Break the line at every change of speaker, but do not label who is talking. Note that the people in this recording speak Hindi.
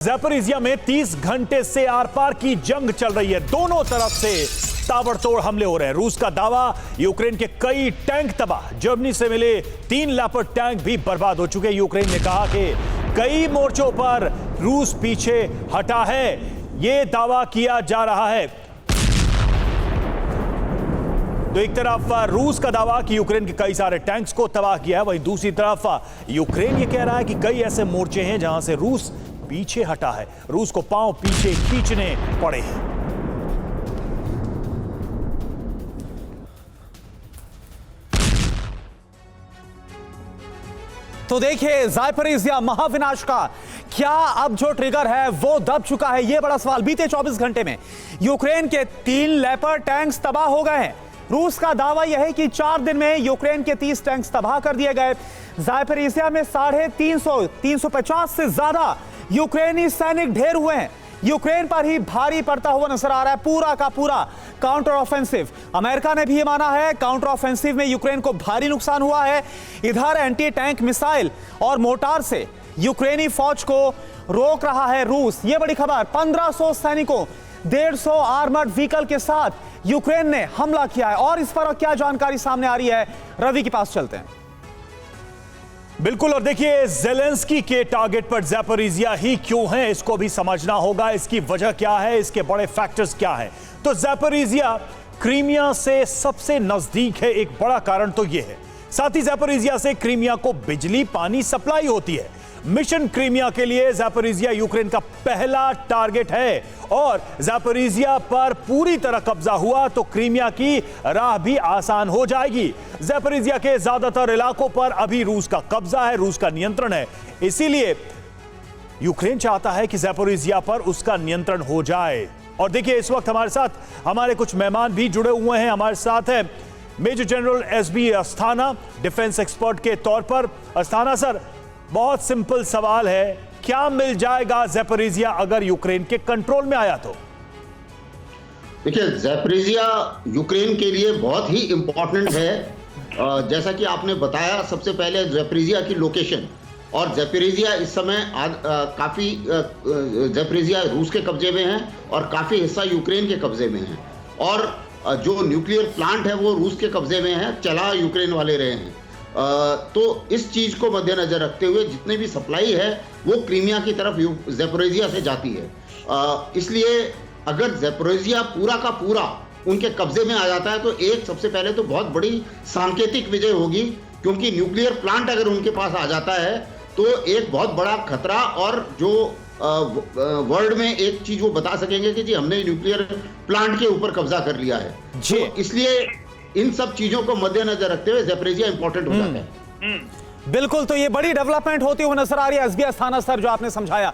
ज़ैपोरिज़िया में 30 घंटे से आर पार की जंग चल रही है। दोनों तरफ से ताबड़तोड़ हमले हो रहे हैं। रूस का दावा, यूक्रेन के कई टैंक तबाह। जर्मनी से मिले 3 लेपर्ड टैंक भी बर्बाद हो चुके हैं। यूक्रेन ने कहा कि कई मोर्चों पर रूस पीछे हटा है, यह दावा किया जा रहा है। तो एक तरफ रूस का दावा कि यूक्रेन के कई सारे टैंक्स को तबाह किया है, वहीं दूसरी तरफ यूक्रेन ये कह रहा है कि कई ऐसे मोर्चे हैं जहां से रूस पीछे हटा है, रूस को पांव पीछे खींचने पड़े हैं।
तो देखिए, ज़ैपोरिज़िया महाविनाश का क्या अब जो ट्रिगर है वो दब चुका है, यह बड़ा सवाल। बीते 24 घंटे में यूक्रेन के 3 लेपर्ड टैंक्स तबाह हो गए हैं। रूस का दावा यह है कि 4 दिन में यूक्रेन के 30 टैंक्स तबाह कर दिए गए। ज़ैपोरिज़िया में 350 से ज्यादा यूक्रेनी सैनिक ढेर हुए हैं। यूक्रेन पर ही भारी पड़ता हुआ नजर आ रहा है पूरा का पूरा काउंटर ऑफेंसिव। अमेरिका ने भी ये माना है काउंटर ऑफेंसिव में यूक्रेन को भारी नुकसान हुआ है। इधर एंटी टैंक मिसाइल और मोर्टार से यूक्रेनी फौज को रोक रहा है रूस। ये बड़ी खबर, 1500 सैनिकों 150 आर्मर्ड व्हीकल के साथ यूक्रेन ने हमला किया है। और इस पर क्या जानकारी सामने आ रही है, रवि के पास चलते हैं।
बिल्कुल, और देखिए ज़ेलेंस्की के टारगेट पर ज़ैपोरिज़िया ही क्यों है, इसको भी समझना होगा। इसकी वजह क्या है, इसके बड़े फैक्टर्स क्या हैं। तो ज़ैपोरिज़िया क्रीमिया से सबसे नजदीक है, एक बड़ा कारण तो यह है। साथ ही ज़ैपोरिज़िया से क्रीमिया को बिजली पानी सप्लाई होती है। मिशन क्रीमिया के लिए ज़ैपोरिज़िया यूक्रेन का पहला टारगेट है, और ज़ैपोरिज़िया पर पूरी तरह कब्जा हुआ तो क्रीमिया की राह भी आसान हो जाएगी। ज़ैपोरिज़िया के ज्यादातर इलाकों पर अभी रूस का कब्जा है, रूस का नियंत्रण है। इसीलिए यूक्रेन चाहता है कि ज़ैपोरिज़िया पर उसका नियंत्रण हो जाए। और देखिए, इस वक्त हमारे साथ हमारे कुछ मेहमान भी जुड़े हुए हैं। हमारे साथ है major general S B Asthana, defence expert के तौर पर। अस्थाना सर, बहुत सिंपल सवाल है, क्या मिल जाएगा ज़ैपोरिज़िया अगर यूक्रेन के कंट्रोल में आया तो?
देखिए, ज़ैपोरिज़िया यूक्रेन के लिए बहुत ही इंपॉर्टेंट है। जैसा कि आपने बताया, सबसे पहले ज़ैपोरिज़िया की लोकेशन, और ज़ैपोरिज़िया इस समय काफ़ी ज़ैपोरिज़िया रूस के कब्जे में है और काफ़ी हिस्सा यूक्रेन के कब्जे में है। और जो न्यूक्लियर प्लांट है वो रूस के कब्जे में है, चला यूक्रेन वाले रहे हैं। तो इस चीज़ को मद्देनजर रखते हुए जितनी भी सप्लाई है वो क्रीमिया की तरफ ज़ैपोरिज़िया से जाती है। इसलिए अगर ज़ैपोरिज़िया पूरा का पूरा उनके कब्जे में आ जाता है तो एक सबसे पहले तो बहुत बड़ी सांकेतिक विजय होगी, क्योंकि न्यूक्लियर प्लांट अगर उनके पास आ जाता है तो एक बहुत बड़ा खतरा, और जो वर्ल्ड में एक चीज वो बता सकेंगे कि जी हमने न्यूक्लियर प्लांट के ऊपर कब्जा कर लिया है। तो इसलिए इन सब चीजों को मद्देनजर रखते हुए ज़ैपोरिज़िया इंपॉर्टेंट हो जाता है।
बिल्कुल, तो ये बड़ी डेवलपमेंट होती हुई नजर आ रही है एसबी अस्थाना सर, जो आपने समझाया।